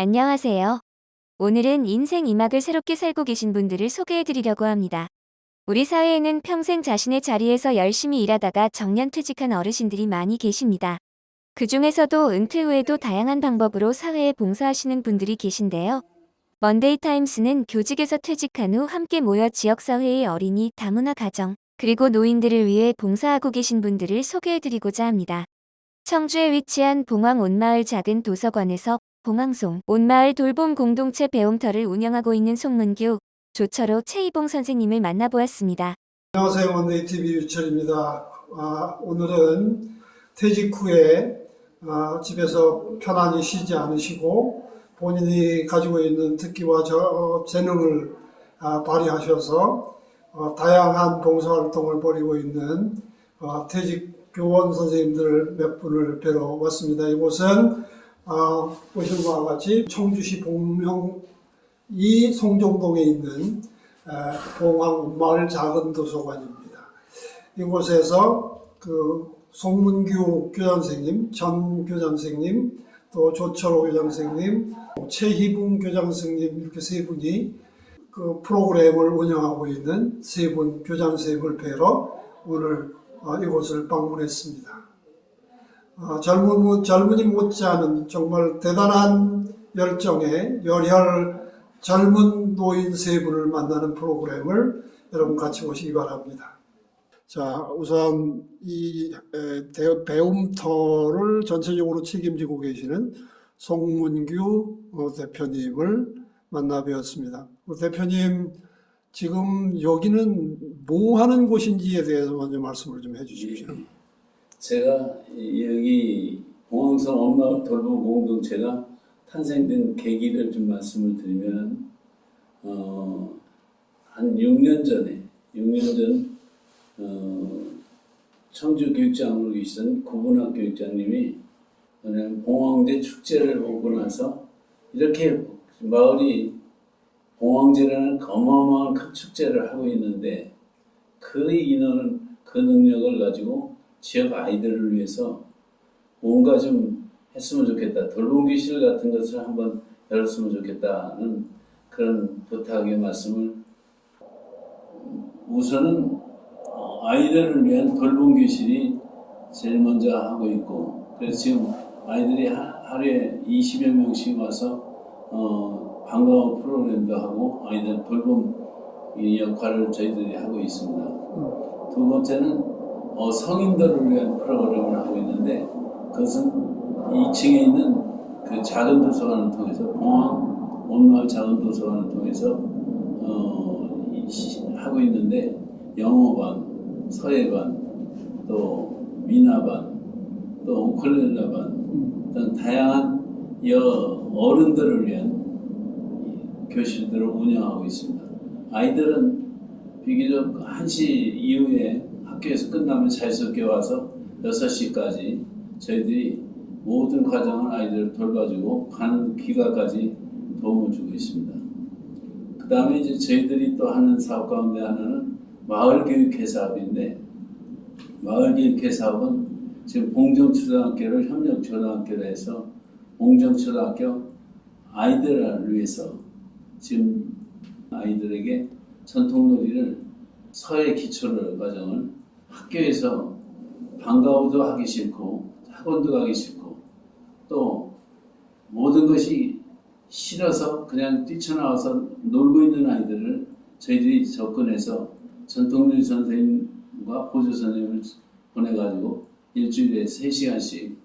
안녕하세요. 오늘은 인생 2막을 새롭게 살고 계신 분들을 소개해드리려고 합니다. 우리 사회에는 평생 자신의 자리에서 열심히 일하다가 정년 퇴직한 어르신들이 많이 계십니다. 그 중에서도 은퇴 후에도 다양한 방법으로 사회에 봉사하시는 분들이 계신데요. 먼데이 타임스는 교직에서 퇴직한 후 함께 모여 지역사회의 어린이, 다문화 가정, 그리고 노인들을 위해 봉사하고 계신 분들을 소개해드리고자 합니다. 청주에 위치한 봉황 온마을 작은 도서관에서 봉황송 온마을 돌봄 공동체 배움터를 운영하고 있는 송문규, 조철호, 최희봉 선생님을 만나보았습니다. 안녕하세요. 먼데이TV 유철입니다. 오늘은 퇴직 후에 집에서 편안히 쉬지 않으시고 본인이 가지고 있는 특기와 재능을 발휘하셔서 다양한 봉사활동을 벌이고 있는 퇴직 교원 선생님들 몇 분을 뵈러 왔습니다. 이곳은 보시는 바와 같이 청주시 봉명이 송정동에 있는 봉황마을 작은 도서관입니다. 이곳에서 송문규 교장선생님, 전 교장선생님, 또 조철호 교장선생님, 최희봉 교장선생님 이렇게 세 분이 그 프로그램을 운영하고 있는 세 분 교장선생님을 뵈러 오늘 이곳을 방문했습니다. 젊은이 못지않은 정말 대단한 열정에 열혈 젊은 노인 세 분을 만나는 프로그램을 여러분 같이 보시기 바랍니다. 자, 우선 이 배움터를 전체적으로 책임지고 계시는 송문규 대표님을 만나 뵈었습니다. 대표님, 지금 여기는 뭐 하는 곳인지에 대해서 먼저 말씀을 좀 해주십시오. 제가 여기 봉황성 온마을 돌봄 공동체가 탄생된 계기를 좀 말씀을 드리면 한 6년 전 청주교육장으로 계시던 구분학 교육장님이 봉황제 축제를 보고 나서 이렇게 마을이 봉황제라는 어마어마한 큰 축제를 하고 있는데 그 인원은 그 능력을 가지고 지역 아이들을 위해서 뭔가 좀 했으면 좋겠다. 돌봄교실 같은 것을 한번 열었으면 좋겠다는 그런 부탁의 말씀을 우선은 아이들을 위한 돌봄교실이 제일 먼저 하고 있고 그래서 지금 아이들이 하루에 20여 명씩 와서 방과후 프로그램도 하고 아이들 돌봄 역할을 저희들이 하고 있습니다. 두 번째는 성인들을 위한 프로그램을 하고 있는데 그것은 2층에 있는 그 작은 도서관을 통해서 봉황 온마을 작은 도서관을 통해서 하고 있는데 영어반, 서예반, 또 미나반, 또 우쿨렐레반 등 다양한 어른들을 위한 교실들을 운영하고 있습니다. 아이들은 비교적 1시 이후에 학교에서 끝나면 자유스럽게 와서 6시까지 저희들이 모든 과정을 아이들을 돌봐주고 가는 귀가까지 도움을 주고 있습니다. 그 다음에 이제 저희들이 또 하는 사업 가운데 하나는 마을교육회 사업인데 마을교육회 사업은 지금 봉정초등학교를 협력초등학교로 해서 봉정초등학교 아이들을 위해서 지금 아이들에게 전통놀이를 서예 기초를 과정을 학교에서 방과후도 하기 싫고 학원도 가기 싫고 또 모든 것이 싫어서 그냥 뛰쳐나와서 놀고 있는 아이들을 저희들이 접근해서 전통놀이 선생님과 보조 선생님을 보내가지고 일주일에 3시간씩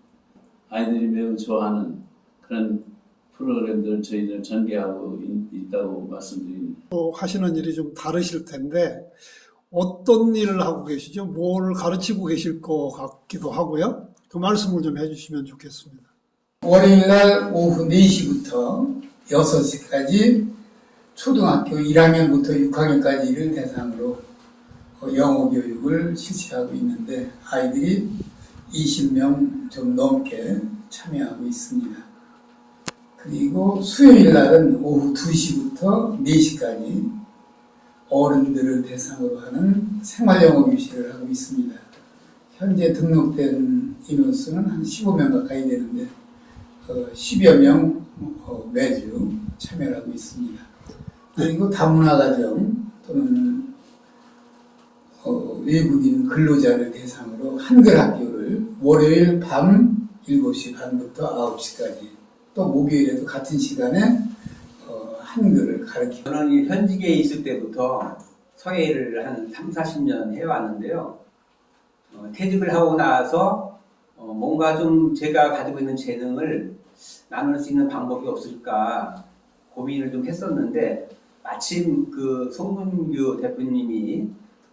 아이들이 매우 좋아하는 그런 프로그램들을 저희들 전개하고 있다고 말씀드립니다. 하시는 일이 좀 다르실 텐데 어떤 일을 하고 계시죠? 뭘 가르치고 계실 것 같기도 하고요. 그 말씀을 좀 해주시면 좋겠습니다. 월요일날 오후 4시부터 6시까지 초등학교 1학년부터 6학년까지를 대상으로 영어 교육을 실시하고 있는데 아이들이 20명 좀 넘게 참여하고 있습니다. 그리고 수요일날은 오후 2시부터 4시까지 어른들을 대상으로 하는 생활영어 교실을 하고 있습니다. 현재 등록된 인원수는 한 15명 가까이 되는데 10여 명 매주 참여하고 있습니다. 그리고 다문화가정 또는 외국인 근로자를 대상으로 한글 학교를 월요일 밤 7시 반부터 9시까지 또 목요일에도 같은 시간에 한글을 가르치고 저는 이 현직에 있을 때부터 서예를 한 3, 40년 해왔는데요. 퇴직을 하고 나서 뭔가 좀 제가 가지고 있는 재능을 나눌 수 있는 방법이 없을까 고민을 좀 했었는데 마침 그 송문규 대표님이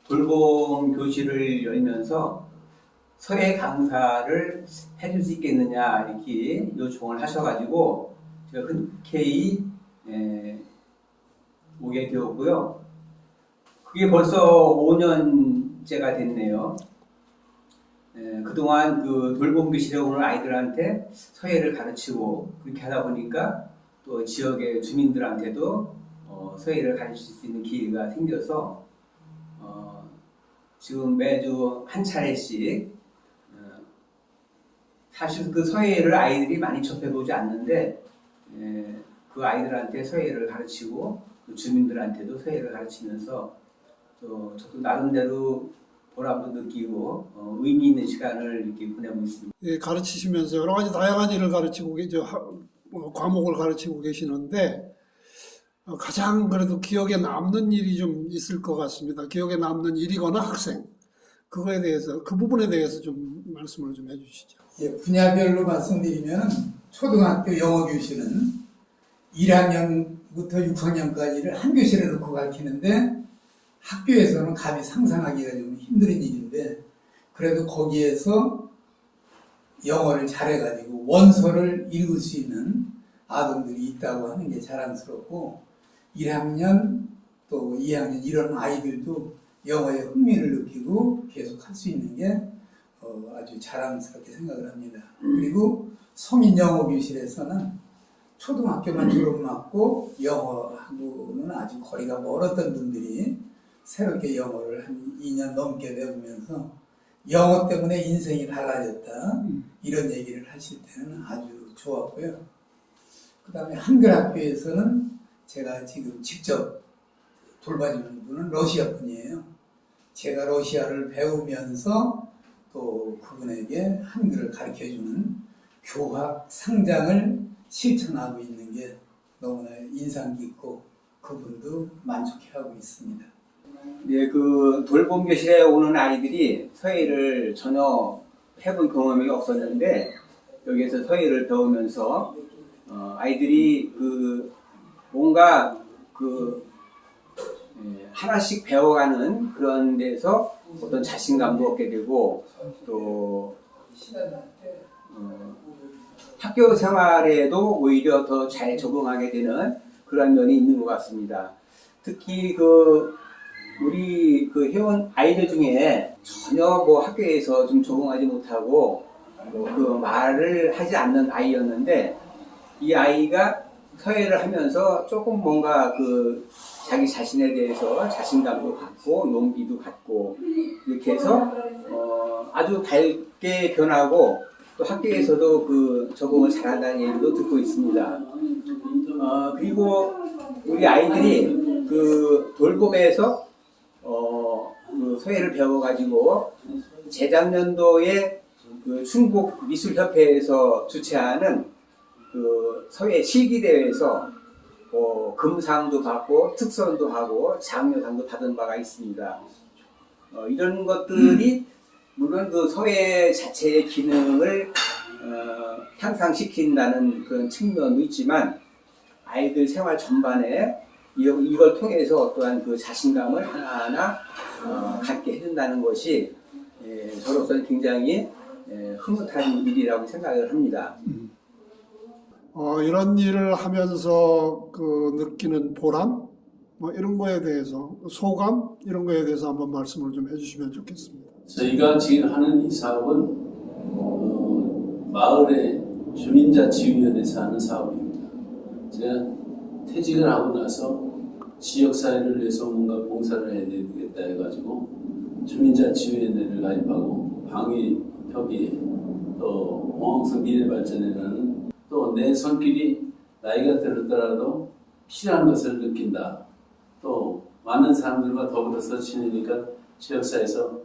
돌봄 교실을 열면서 서예 강사를 해줄 수 있겠느냐 이렇게 요청을 하셔가지고 제가 흔쾌히 오게 되었고요. 그게 벌써 5년째가 됐네요. 그동안 그 돌봄 교실에 오는 아이들한테 서예를 가르치고 그렇게 하다 보니까 또 지역의 주민들한테도 서예를 가르칠 수 있는 기회가 생겨서 지금 매주 한 차례씩 사실 그 서예를 아이들이 많이 접해보지 않는데 그 아이들한테 서예를 가르치고 그 주민들한테도 서예를 가르치면서 또 저도 나름대로 보람도 느끼고 의미 있는 시간을 이렇게 보내고 있습니다. 예, 가르치시면서 여러 가지 다양한 일을 가르치고 과목을 가르치고 계시는데 가장 그래도 기억에 남는 일이 좀 있을 것 같습니다. 기억에 남는 일이거나 학생 그거에 대해서 그 부분에 대해서 좀 말씀을 좀 해주시죠. 예, 분야별로 말씀드리면 초등학교 영어 교실은 1학년부터 6학년까지를 한 교실에 놓고 가르치는데 학교에서는 감히 상상하기가 좀 힘든 일인데 그래도 거기에서 영어를 잘해가지고 원서를 읽을 수 있는 아동들이 있다고 하는 게 자랑스럽고 1학년 또 2학년 이런 아이들도 영어에 흥미를 느끼고 계속 할 수 있는 게 아주 자랑스럽게 생각을 합니다. 그리고 성인 영어 교실에서는 초등학교만 졸업맞고 영어하고는 아주 거리가 멀었던 분들이 새롭게 영어를 한 2년 넘게 배우면서 영어 때문에 인생이 달라졌다 이런 얘기를 하실 때는 아주 좋았고요. 그 다음에 한글 학교에서는 제가 지금 직접 돌봐주는 분은 러시아 분이에요. 제가 러시아를 배우면서 또 그분에게 한글을 가르쳐주는 교학 상장을 실천하고 있는 게 너무나 인상 깊고 그분도 만족해하고 있습니다. 네, 그 돌봄 교실에 오는 아이들이 서예를 전혀 해본 경험이 없었는데 여기에서 서예를 배우면서 아이들이 그 뭔가 그 하나씩 배워가는 그런 데서 어떤 자신감도 얻게 되고 또 학교 생활에도 오히려 더 잘 적응하게 되는 그런 면이 있는 것 같습니다. 특히 그 우리 그 회원 아이들 중에 전혀 뭐 학교에서 좀 적응하지 못하고 그 말을 하지 않는 아이였는데 이 아이가 서예를 하면서 조금 뭔가 그 자기 자신에 대해서 자신감도 갖고 용기도 갖고 이렇게 해서 아주 밝게 변하고 또 학교에서도 그 적응을 잘한다는 얘기도 듣고 있습니다. 그리고 우리 아이들이 그 돌봄에서 그 서예를 배워가지고 재작년도에 그 충북미술협회에서 주최하는 그 서예 실기대회에서 금상도 받고 특선도 하고 장려상도 받은 바가 있습니다. 이런 것들이 물론 그 서예 자체의 기능을 향상시킨다는 그런 측면도 있지만 아이들 생활 전반에 이걸 통해서 어떠한 그 자신감을 하나하나 갖게 해준다는 것이 저로서는 굉장히 흐뭇한 일이라고 생각을 합니다. 이런 일을 하면서 그 느끼는 보람, 뭐 이런 거에 대해서 소감 이런 거에 대해서 한번 말씀을 좀 해주시면 좋겠습니다. 저희가 지금 하는 이 사업은 마을의 주민자치위원회에서 하는 사업입니다. 제가 퇴직을 하고 나서 지역사회를 위해서 뭔가 봉사를 해야 되겠다 해가지고 주민자치위원회를 가입하고 방위협의회 또 홍항성 미래발전회라는 또 내 손길이 나이가 들었더라도 필요한 것을 느낀다. 또 많은 사람들과 더불어서 지내니까 지역사회에서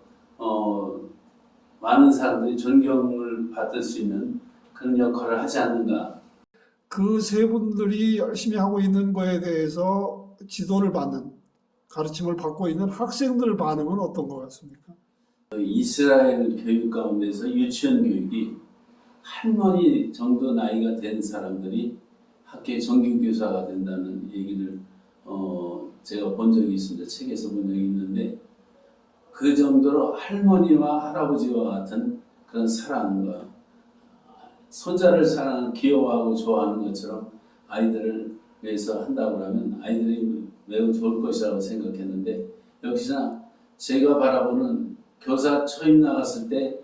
많은 사람들이 존경을 받을 수 있는 그런 역할을 하지 않는가. 그 세 분들이 열심히 하고 있는 거에 대해서 지도를 받는, 가르침을 받고 있는 학생들 반응은 어떤 것 같습니까? 이스라엘 교육 가운데서 유치원 교육이 할머니 정도 나이가 된 사람들이 학교의 정규교사가 된다는 얘기를 제가 본 적이 있습니다. 책에서 본 적이 있는데 그 정도로 할머니와 할아버지와 같은 그런 사랑과 손자를 사랑하는 귀여워하고 좋아하는 것처럼 아이들을 위해서 한다고 하면 아이들이 매우 좋을 것이라고 생각했는데 역시나 제가 바라보는 교사 처임 나갔을 때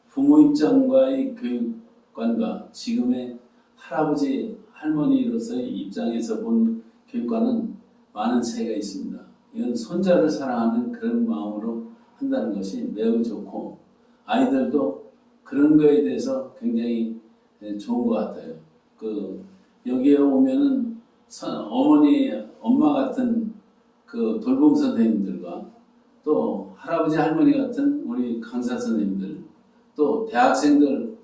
부모 입장과의 교육관과 지금의 할아버지 할머니로서의 입장에서 본 교육관은 많은 차이가 있습니다. 이건 손자를 사랑하는 그런 마음으로 한다는 것이 매우 좋고 아이들도 그런 거에 대해서 굉장히 좋은 것 같아요. 여기에 오면은 엄마 같은 그 돌봄 선생님들과 또 할아버지 할머니 같은 우리 강사 선생님들 또 대학생들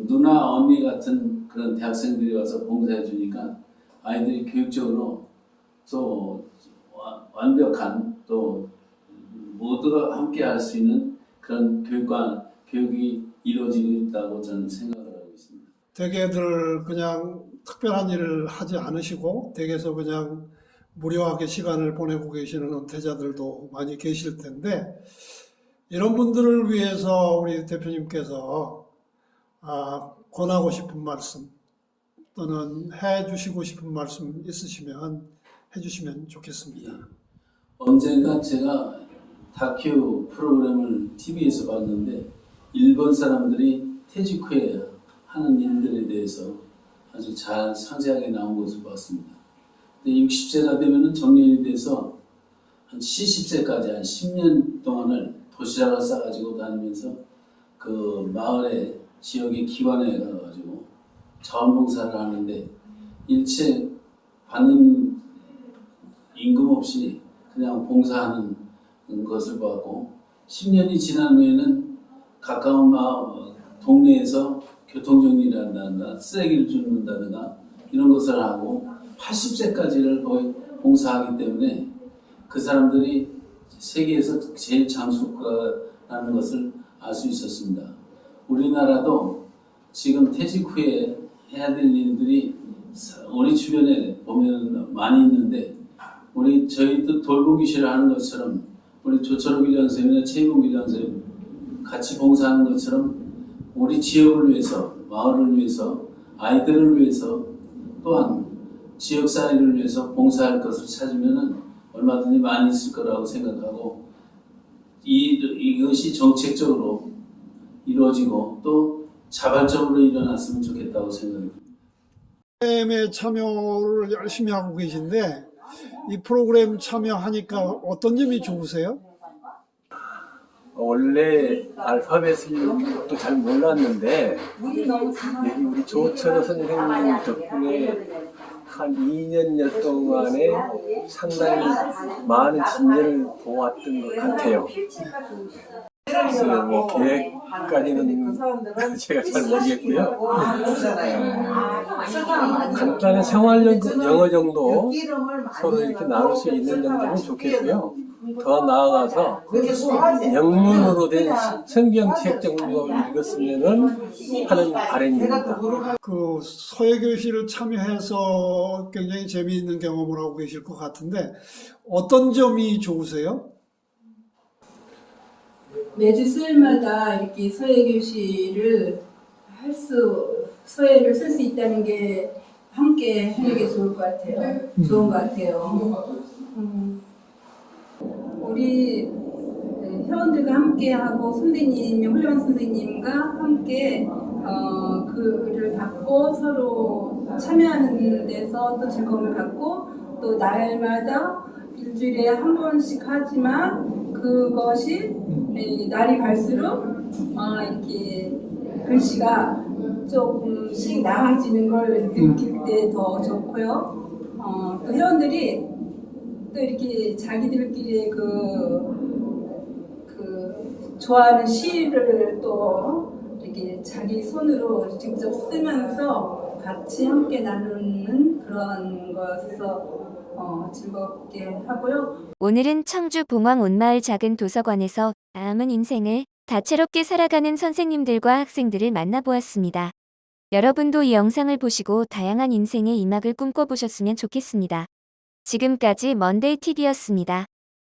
누나 언니 같은 그런 대학생들이 와서 봉사해 주니까 아이들이 교육적으로 또 완벽한 또 모두가 함께 할 수 있는 그런 교육이 이루어지고 있다고 저는 생각을 하고 있습니다. 댁에들 그냥 특별한 일을 하지 않으시고 댁에서 그냥 무료하게 시간을 보내고 계시는 은퇴자들도 많이 계실 텐데 이런 분들을 위해서 우리 대표님께서 권하고 싶은 말씀 또는 해주시고 싶은 말씀 있으시면 해주시면 좋겠습니다. 언젠가 제가 다큐 프로그램을 TV에서 봤는데 일본 사람들이 퇴직 후에 하는 일들에 대해서 아주 잘 상세하게 나온 것을 봤습니다. 근데 60세가 되면 정년이 돼서 한 70세까지 한 10년 동안을 도시락을 싸가지고 다니면서 그 마을의 지역의 기관에 가가지고 자원봉사를 하는데 일체 받는 임금 없이 그냥 봉사하는 것을 봤고 10년이 지난 후에는 가까운 동네에서 교통정리를 한다든가 쓰레기를 줍는다든가 이런 것을 하고 80세까지를 거의 봉사하기 때문에 그 사람들이 세계에서 제일 장수가라는 것을 알 수 있었습니다. 우리나라도 지금 퇴직 후에 해야 될 일들이 우리 주변에 보면 많이 있는데 저희도 돌보기실을 하는 것처럼 우리 조철호 기장 선생님이나 최희봉 기장 선생님 같이 봉사하는 것처럼 우리 지역을 위해서, 마을을 위해서, 아이들을 위해서 또한 지역사회를 위해서 봉사할 것을 찾으면 얼마든지 많이 있을 거라고 생각하고 이것이 정책적으로 이루어지고 또 자발적으로 일어났으면 좋겠다고 생각합니다. 프로그램에 참여를 열심히 하고 계신데 이 프로그램 참여하니까 어떤 점이 좋으세요? 원래 알파벳을 또 잘 몰랐는데 여기 우리 조철호 선생님 덕분에 한 2년여 동안에 상당히 많은 진전을 보았던 것 같아요. 그래서 뭐 계획까지는 제가 잘 모르겠고요. 간단한 생활 영어 정도 서로 이렇게 나눌 수 있는 정도면 좋겠고요. 더 나아가서 영문으로 된 성경책 정도 읽었으면은 하는 바람입니다. 그 소외교실을 참여해서 굉장히 재미있는 경험을 하고 계실 것 같은데 어떤 점이 좋으세요? 매주 수요일마다 이렇게 서예교실을 서예를 쓸 수 있다는 게 함께 하는 게 좋을 것 같아요. 좋은 것 같아요. 우리 회원들과 함께 하고 훌륭한 선생님과 함께 글을 받고 서로 참여하는 데서 또 즐거움을 갖고 또 날마다 일주일에 한 번씩 하지만 그것이 날이 갈수록 이렇게 글씨가 조금씩 나아지는 걸 느낄 때 더 좋고요. 또 회원들이 또 이렇게 자기들끼리 좋아하는 시를 또 이렇게 자기 손으로 직접 쓰면서 같이 함께 나누는 그런 것에서 즐겁게 하고요. 오늘은 청주 봉황 온마을 작은 도서관에서 남은 인생을 다채롭게 살아가는 선생님들과 학생들을 만나보았습니다. 여러분도 이 영상을 보시고 다양한 인생의 이막을 꿈꿔보셨으면 좋겠습니다. 지금까지 먼데이 TV였습니다.